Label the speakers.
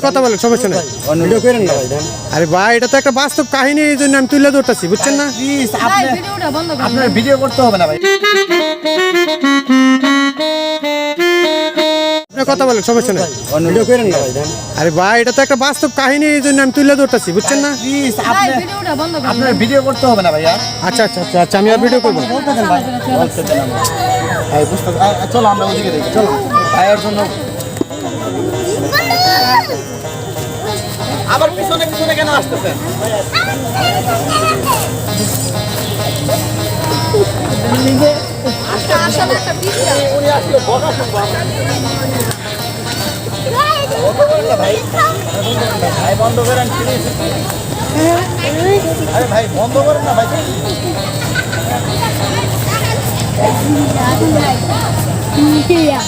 Speaker 1: কথা বলেন, সমস্যা নেই।
Speaker 2: ভিডিও করেন না ভাই।
Speaker 1: আরে ভাই, এটা তো একটা বাস্তব কাহিনী, এই জন্য আমি তুলে ধরতেছি, বুঝছেন না?
Speaker 2: প্লিজ
Speaker 3: ভাই ভিডিওটা বন্ধ করুন।
Speaker 2: আপনার ভিডিও করতে হবে না ভাই।
Speaker 1: কথা বলেন, সমস্যা নেই।
Speaker 2: ভিডিও করেন না ভাই।
Speaker 1: আরে ভাই, এটা তো একটা বাস্তব কাহিনী, এই জন্য আমি তুলে ধরতেছি, বুঝছেন না?
Speaker 2: প্লিজ
Speaker 3: ভাই ভিডিওটা বন্ধ করুন।
Speaker 2: আপনার ভিডিও করতে হবে না ভাইয়া।
Speaker 1: আচ্ছা আচ্ছা আচ্ছা আচ্ছা, আমি আর ভিডিও করবো না।
Speaker 2: বলতে দেন ভাই। বলতে দেন আমাকে। ভাই বুঝতে চলো আমরা ওদিকে দেখি, চলো ভাইয়ের জন্য। আবার পিছনে পিছনে কেন আসতেছেন?
Speaker 3: আসলে একটা পিচ্চা।
Speaker 2: উনি আসলে বকা শুনবো আমরা। বন্ধ করেন না ভাই। ভাই বন্ধ করেন প্লিজ। আরে ভাই বন্ধ করেন না ভাই।
Speaker 4: Yeah.